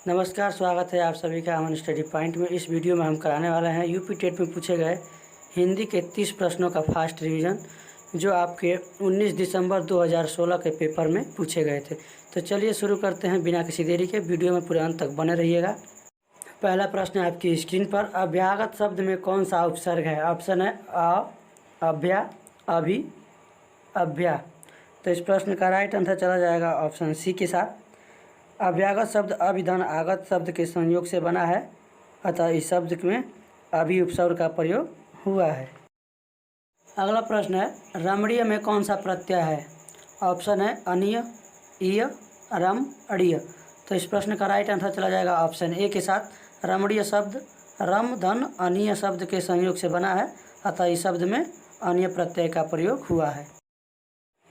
नमस्कार, स्वागत है आप सभी का अमन स्टडी पॉइंट में। इस वीडियो में हम कराने वाले हैं यूपी टेट में पूछे गए हिंदी के 30 प्रश्नों का फास्ट रिवीजन, जो आपके 19 दिसंबर 2016 के पेपर में पूछे गए थे। तो चलिए शुरू करते हैं बिना किसी देरी के। वीडियो में पूरे अंत तक बने रहिएगा। पहला प्रश्न है आपकी स्क्रीन पर। अभ्यागत शब्द में कौन सा उपसर्ग है? ऑप्शन है अ, अभ्या, अभि, अभ्या। तो इस प्रश्न का राइट आंसर चला जाएगा ऑप्शन सी के साथ। अभ्यागत शब्द अभिधन आगत शब्द के संयोग से बना है, अतः इस शब्द में अभि उपसर्ग का प्रयोग हुआ है। अगला प्रश्न है, रमणीय में कौन सा प्रत्यय है? ऑप्शन है अनीय, ईय, रम, अड़ीय। तो इस प्रश्न का राइट आंसर चला जाएगा ऑप्शन ए के साथ। रमणीय शब्द रम धन अनीय शब्द के संयोग से बना है, अतः इस शब्द में अनीय प्रत्यय का प्रयोग हुआ है।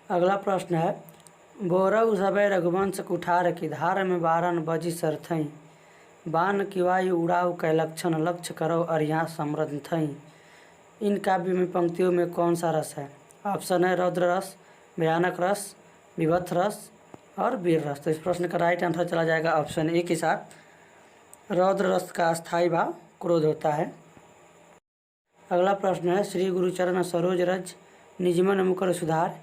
अगला प्रश्न है, बोरऊ सबे रघुवंश कुठार की धार में बारन बजी सरथई, बान की वायु उड़ाऊ कै लक्षण लक्ष्य करो अरिया समृद्ध थई। इन काव्य में पंक्तियों में कौन सा रस है? ऑप्शन है रौद्र रस, भयानक रस, विभत्स रस और वीर रस। तो इस प्रश्न का राइट आंसर चला जाएगा ऑप्शन ए के साथ। रौद्र रस का स्थायी भाव क्रोध होता है। अगला प्रश्न है, श्री गुरुचरण सरोज रज निजमन मुकर सुधार,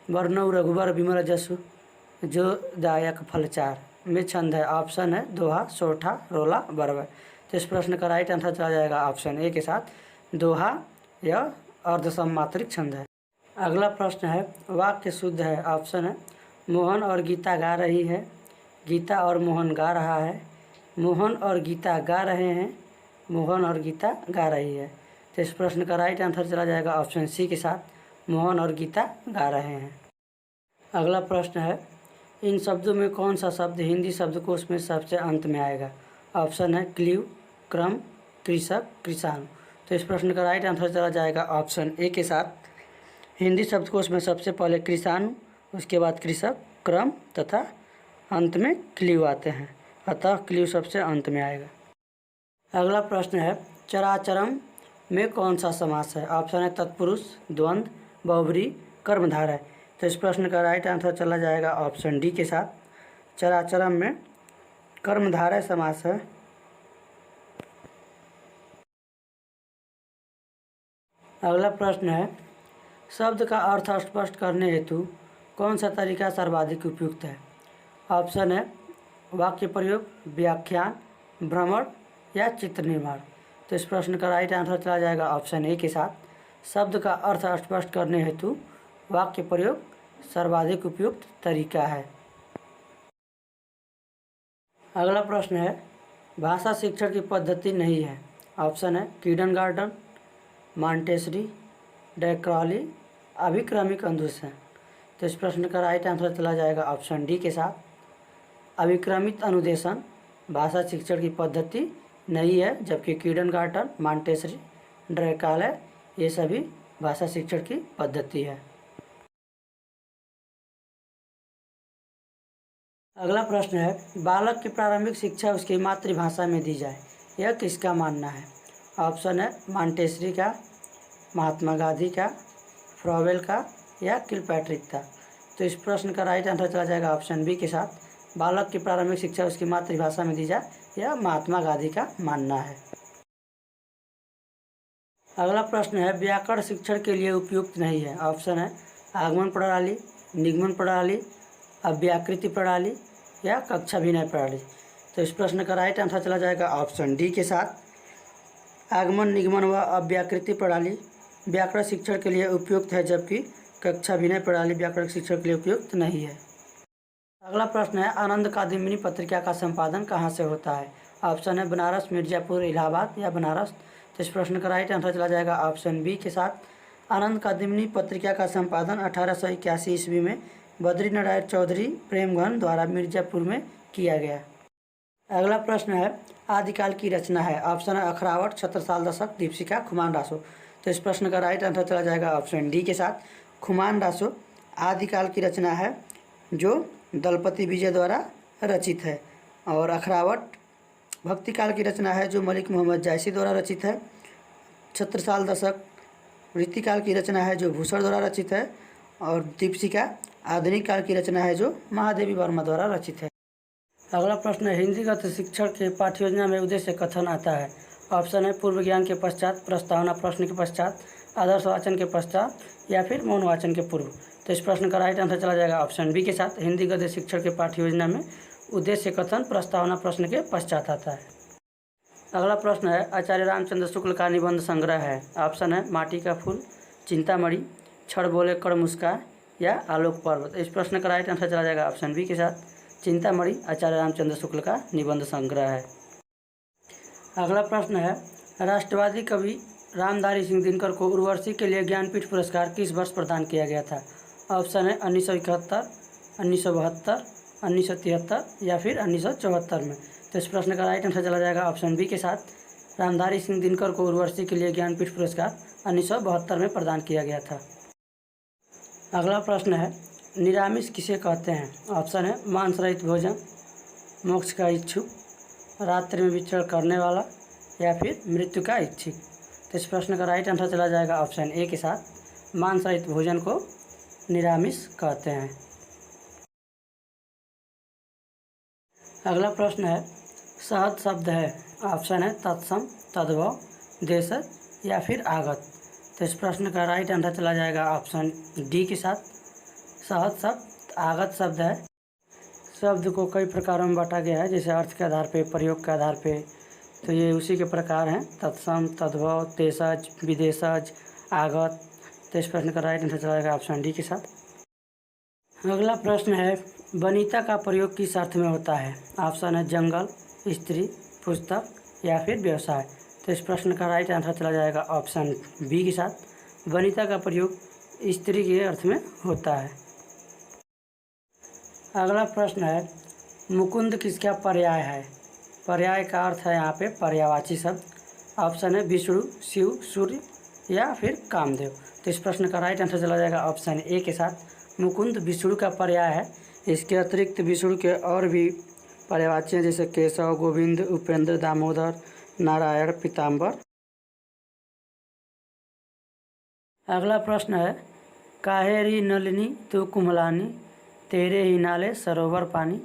वर्णव रघुबर विमल जसु जो दायक फलचार में छंद है। ऑप्शन है दोहा, सोठा, रोला, बरवा। तो इस प्रश्न का राइट आंसर चला जाएगा ऑप्शन ए के साथ। दोहा यह अर्धसमात्रिक छंद है। अगला प्रश्न है, वाक्य शुद्ध है। ऑप्शन है मोहन और गीता गा रही है, गीता और मोहन गा रहा है, मोहन और गीता गा रहे हैं, मोहन और गीता गा रही है। तो इस प्रश्न का राइट आंसर चला जाएगा ऑप्शन सी के साथ। मोहन और गीता गा रहे हैं। अगला प्रश्न है, इन शब्दों में कौन सा शब्द हिंदी शब्दकोश में सबसे अंत में आएगा? ऑप्शन है क्लीव, क्रम, कृषक, किसान। तो इस प्रश्न का राइट आंसर चला जाएगा ऑप्शन ए के साथ। हिंदी शब्दकोश में सबसे पहले किसान, उसके बाद कृषक, क्रम तथा अंत में क्लीव आते हैं, अतः क्लीव सबसे अंत में आएगा। अगला प्रश्न है, चराचरम में कौन सा समास है? ऑप्शन है तत्पुरुष, द्वंद्व, बहुब्री, कर्मधारय। तो इस प्रश्न का राइट आंसर चला जाएगा ऑप्शन डी के साथ। चराचरम में कर्मधारय समास है। अगला प्रश्न है, शब्द का अर्थ स्पष्ट करने हेतु कौन सा तरीका सर्वाधिक उपयुक्त है? ऑप्शन है वाक्य प्रयोग, व्याख्यान, भ्रमण या चित्र निर्माण। तो इस प्रश्न का राइट आंसर चला जाएगा ऑप्शन ए के साथ। शब्द का अर्थ स्पष्ट करने हेतु वाक्य प्रयोग सर्वाधिक उपयुक्त तरीका है। अगला प्रश्न है, भाषा शिक्षण की पद्धति नहीं है। ऑप्शन है किंडरगार्टन, मॉन्टेसरी, डैक्रॉली, अभिक्रमिक अनुदेशन। तो इस प्रश्न का राइट आंसर चला जाएगा ऑप्शन डी के साथ। अभिक्रमित अनुदेशन भाषा शिक्षण की पद्धति नहीं है, जबकि किंडरगार्टन, मॉन्टेसरी, डैक्रॉली ये सभी भाषा शिक्षण की पद्धति है। अगला प्रश्न है, बालक की प्रारंभिक शिक्षा उसकी मातृभाषा में दी जाए, यह किसका मानना है? ऑप्शन है मॉन्टेसरी का, महात्मा गांधी का, फ्रॉवेल का या किलपैट्रिक का। तो इस प्रश्न का राइट आंसर चला जाएगा ऑप्शन बी के साथ। बालक की प्रारंभिक शिक्षा उसकी मातृभाषा में दी जाए, यह महात्मा गांधी का मानना है। अगला प्रश्न है, व्याकरण शिक्षण के लिए उपयुक्त नहीं है। ऑप्शन है आगमन प्रणाली, निगमन प्रणाली, अव्याकृति प्रणाली या कक्षाभिनय प्रणाली। तो इस प्रश्न का राइट आंसर चला जाएगा ऑप्शन डी के साथ। आगमन, निगमन व अव्याकृति प्रणाली व्याकरण शिक्षण के लिए उपयुक्त है, जबकि कक्षाभिनय प्रणाली व्याकरण शिक्षण के लिए उपयुक्त नहीं है। अगला प्रश्न है, आनंद कादम्बिनी पत्रिका का संपादन कहाँ से होता है? ऑप्शन है बनारस, मिर्जापुर, इलाहाबाद या बनारस। तो इस प्रश्न का राइट आंसर चला जाएगा ऑप्शन बी के साथ। आनंद कादम्बिनी पत्रिका का संपादन 1881 ईस्वी में बद्रीनारायण चौधरी प्रेमघन द्वारा मिर्जापुर में किया गया। अगला प्रश्न है, आदिकाल की रचना है। ऑप्शन है अखरावट, छत्रसाल दशक, दीपशिखा, खुमान रासो। तो इस प्रश्न का राइट आंसर चला जाएगा ऑप्शन डी के साथ। खुमान रासो आदिकाल की रचना है, जो दलपति विजय द्वारा रचित है, और अखरावट भक्तिकाल की रचना है, जो मलिक मोहम्मद जायसी द्वारा रचित है। छत्रसाल दशक रीतिकाल की रचना है, जो भूषण द्वारा रचित है, और दीपशिखा आधुनिक काल की रचना है, जो महादेवी वर्मा द्वारा रचित है। अगला प्रश्न है, हिंदी गद्य शिक्षण के पाठ्य योजना में उद्देश्य कथन आता है। ऑप्शन है पूर्व ज्ञान के पश्चात, प्रस्तावना प्रश्न के पश्चात, आदर्श वाचन के पश्चात या फिर मौन वाचन के पूर्व। तो इस प्रश्न का राइट आंसर चला जाएगा ऑप्शन बी के साथ। हिंदी गद्य शिक्षण के पाठ्य योजना में उद्देश्य कथन प्रस्तावना प्रश्न के पश्चात आता है। अगला प्रश्न है, आचार्य रामचंद्र शुक्ल का निबंध संग्रह है। ऑप्शन है माटी का फूल, चिंतामणि, छड़ बोले कड़ मुस्काए या आलोक पर्वत। इस प्रश्न का राइट आंसर चला जाएगा ऑप्शन बी के साथ। चिंतामणि आचार्य रामचंद्र शुक्ल का निबंध संग्रह है। अगला प्रश्न है, राष्ट्रवादी कवि रामधारी सिंह दिनकर को उर्वशी के लिए ज्ञानपीठ पुरस्कार किस वर्ष प्रदान किया गया था। ऑप्शन है 1971, 1972, 1973 या फिर 1974 में। तो इस प्रश्न का राइट आंसर चला जाएगा ऑप्शन बी के साथ। रामधारी सिंह दिनकर को उर्वशी के लिए ज्ञानपीठ पुरस्कार 1972 में प्रदान किया गया था। अगला प्रश्न है, निरामिष किसे कहते हैं। ऑप्शन है मांस रहित भोजन, मोक्ष का इच्छुक, रात्रि में विचरण करने वाला या फिर मृत्यु का इच्छुक। तो इस प्रश्न का राइट आंसर चला जाएगा ऑप्शन ए के साथ। मांस रहित भोजन को निरामिष कहते हैं। अगला प्रश्न है, सहज शब्द है। ऑप्शन है तत्सम, तद्भव, देशज या फिर आगत। तो इस प्रश्न का राइट आंसर चला जाएगा ऑप्शन डी के साथ। सहज शब्द आगत शब्द है। शब्द को कई प्रकारों में बांटा गया है, जैसे अर्थ के आधार पे, प्रयोग के आधार पे। तो ये उसी के प्रकार हैं, तत्सम, तद्भव, देशज, विदेशज, आगत। तो इस प्रश्न का राइट आंसर चला जाएगा ऑप्शन डी के साथ। अगला प्रश्न है, वनिता का प्रयोग किस अर्थ में होता है। ऑप्शन है जंगल, स्त्री, पुस्तक या फिर व्यवसाय। तो इस प्रश्न का राइट आंसर चला जाएगा ऑप्शन बी के साथ। वनिता का प्रयोग स्त्री के अर्थ में होता है। अगला प्रश्न है, मुकुंद किसका पर्याय है। पर्याय का अर्थ है यहाँ पे पर्यायवाची शब्द। ऑप्शन है विष्णु, शिव, सूर्य या फिर कामदेव। तो इस प्रश्न का राइट आंसर चला जाएगा ऑप्शन ए के साथ। मुकुंद विष्णु का पर्याय है। इसके अतिरिक्त विष्णु के और भी पर्यायवाची हैं, जैसे केशव, गोविंद, उपेंद्र, दामोदर, नारायण, पीताम्बर। अगला प्रश्न है, काहे री नलिनी तू कुम्हलानी, तेरे ही नाले सरोवर पानी।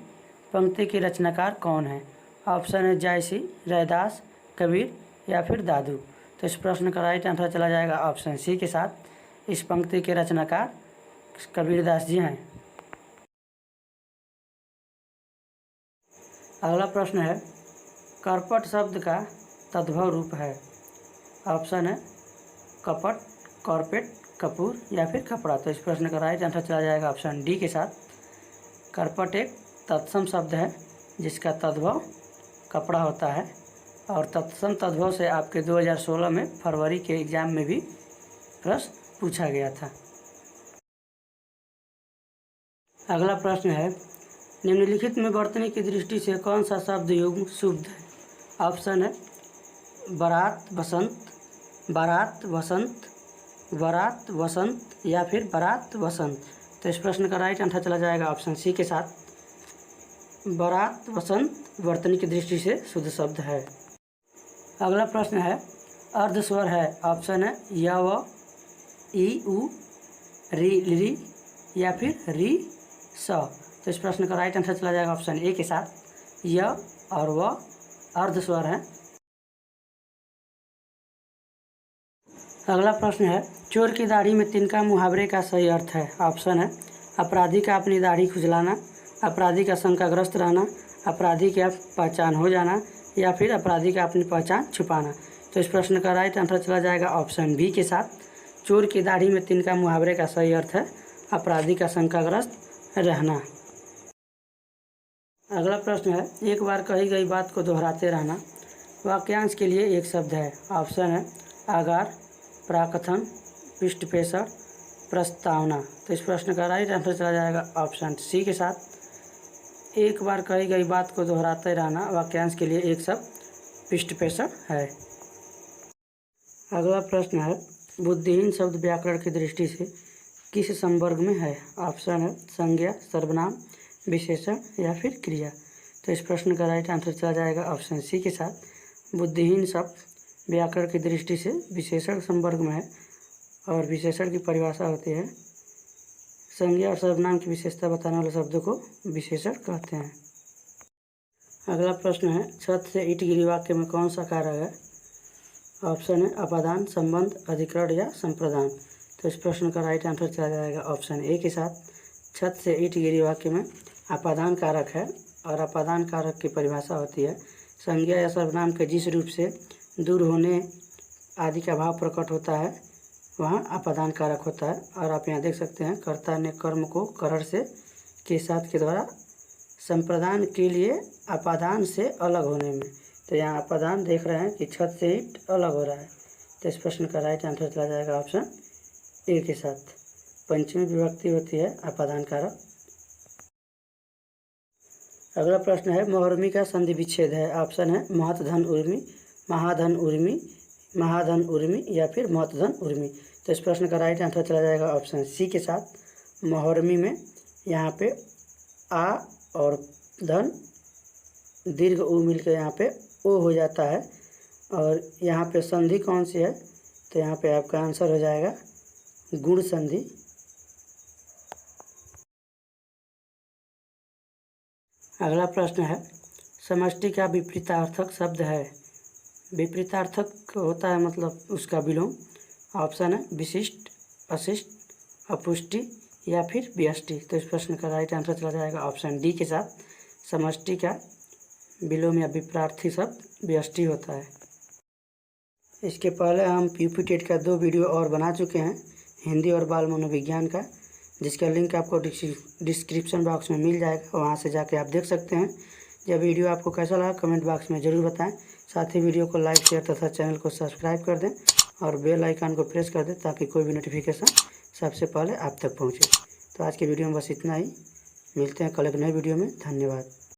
पंक्ति की रचनाकार कौन है। ऑप्शन है जायसी, रैदास, कबीर या फिर दादू। तो इस प्रश्न का राइट आंसर चला जाएगा ऑप्शन सी के साथ। इस पंक्ति के रचनाकार कबीरदास जी हैं। अगला प्रश्न है, करपट शब्द का तद्भव रूप है। ऑप्शन है कपट, कॉर्पेट, कपूर या फिर कपड़ा। तो इस प्रश्न का राइट आंसर चला जाएगा ऑप्शन डी के साथ। करपट एक तत्सम शब्द है जिसका तद्भव कपड़ा होता है, और तत्सम तद्भव से आपके 2016 में फरवरी के एग्जाम में भी प्रश्न पूछा गया था। अगला प्रश्न है, निम्नलिखित में वर्तनी की दृष्टि से कौन सा शब्द युग्म शुद्ध है। ऑप्शन है बारात, बसंत, बारात, वसंत, बारात, वसंत या फिर बारात, वसंत। तो इस प्रश्न का राइट आंसर चला जाएगा ऑप्शन सी के साथ। बारात, वसंत वर्तनी की दृष्टि से शुद्ध शब्द है। अगला प्रश्न है, अर्धस्वर है। ऑप्शन है य, व, ई, उ, री, री या फिर री, स। तो इस प्रश्न का राइट आंसर चला जाएगा ऑप्शन ए के साथ। य और व अर्धस्वर है। अगला प्रश्न है, चोर की दाढ़ी में तिनका मुहावरे का सही अर्थ है। ऑप्शन है अपराधी का अपनी दाढ़ी खुजलाना, अपराधी का शंकाग्रस्त रहना, अपराधी का पहचान हो जाना या फिर अपराधी का अपनी पहचान छुपाना। तो इस प्रश्न का राइट आंसर चला जाएगा ऑप्शन बी के साथ। चोर की दाढ़ी में तिनका मुहावरे का सही अर्थ है अपराधी का शंकाग्रस्त रहना। अगला प्रश्न है, एक बार कही गई बात को दोहराते रहना वाक्यांश के लिए एक शब्द है। ऑप्शन है आगार, प्राकथन, पृष्ठपेषण, प्रस्तावना। तो इस प्रश्न का राइट आंसर चला जाएगा ऑप्शन सी के साथ। एक बार कही गई बात को दोहराते रहना वाक्यांश के लिए एक शब्द पृष्ठपेषण है। अगला प्रश्न है, बुद्धिहीन शब्द व्याकरण की दृष्टि से किस संवर्ग में है। ऑप्शन है संज्ञा, सर्वनाम, विशेषण या फिर क्रिया। तो इस प्रश्न का राइट आंसर चला जाएगा ऑप्शन सी के साथ। बुद्धिहीन शब्द व्याकरण की दृष्टि से विशेषण संवर्ग में है, और विशेषण की परिभाषा होती है संज्ञा और सर्वनाम की विशेषता बताने वाले शब्द को विशेषण कहते हैं। अगला प्रश्न है, छत से ईंट गिरी वाक्य में कौन सा कारक है? ऑप्शन है अपादान, संबंध, अधिकरण या संप्रदान। तो इस प्रश्न का राइट आंसर चला जाएगा ऑप्शन ए के साथ। छत से ईंट गिरी वाक्य में अपादान कारक है और अपादान कारक की परिभाषा होती है संज्ञा या सर्वनाम के जिस रूप से दूर होने आदि का भाव प्रकट होता है वहाँ अपादान कारक होता है। और आप यहाँ देख सकते हैं, कर्ता ने कर्म को करण से के साथ के द्वारा संप्रदान के लिए अपादान से अलग होने में। तो यहाँ अपादान देख रहे हैं कि छत से ईंट अलग हो रहा है। तो इस प्रश्न का राइट आंसर चला जाएगा ऑप्शन ए के साथ। पंचमी विभक्ति होती है अपादान कारक। अगला प्रश्न है, मोहर्मी का संधि विच्छेद है। ऑप्शन है महतधन उर्मी, महाधन उर्मी, महाधन उर्मी या फिर महतधन उर्मी। तो इस प्रश्न का राइट आंसर चला जाएगा ऑप्शन सी के साथ। मोहर्मी में यहाँ पे आ और धन दीर्घ उ मिल के यहाँ पे ओ हो जाता है। और यहाँ पे संधि कौन सी है? तो यहाँ पे आपका आंसर हो जाएगा गुण संधि। अगला प्रश्न है, समष्टि का विपरीतार्थक शब्द है। विपरीतार्थक होता है मतलब उसका विलोम। ऑप्शन है विशिष्ट, अशिष्ट, अपुष्टि या फिर व्यष्टि। तो इस प्रश्न का राइट आंसर चला जाएगा ऑप्शन डी के साथ। समष्टि का विलोम या विपरीतार्थी शब्द व्यष्टि होता है। इसके पहले हम यूपी टेट का 2 वीडियो और बना चुके हैं, हिंदी और बाल मनोविज्ञान का, जिसका लिंक आपको डिस्क्रिप्शन बॉक्स में मिल जाएगा, वहां से जाके आप देख सकते हैं। यह वीडियो आपको कैसा लगा कमेंट बॉक्स में ज़रूर बताएं। साथ ही वीडियो को लाइक, शेयर तथा चैनल को सब्सक्राइब कर दें और बेल आइकन को प्रेस कर दें ताकि कोई भी नोटिफिकेशन सबसे पहले आप तक पहुँचे। तो आज के वीडियो में बस इतना ही। मिलते हैं कल एक नए वीडियो में। धन्यवाद।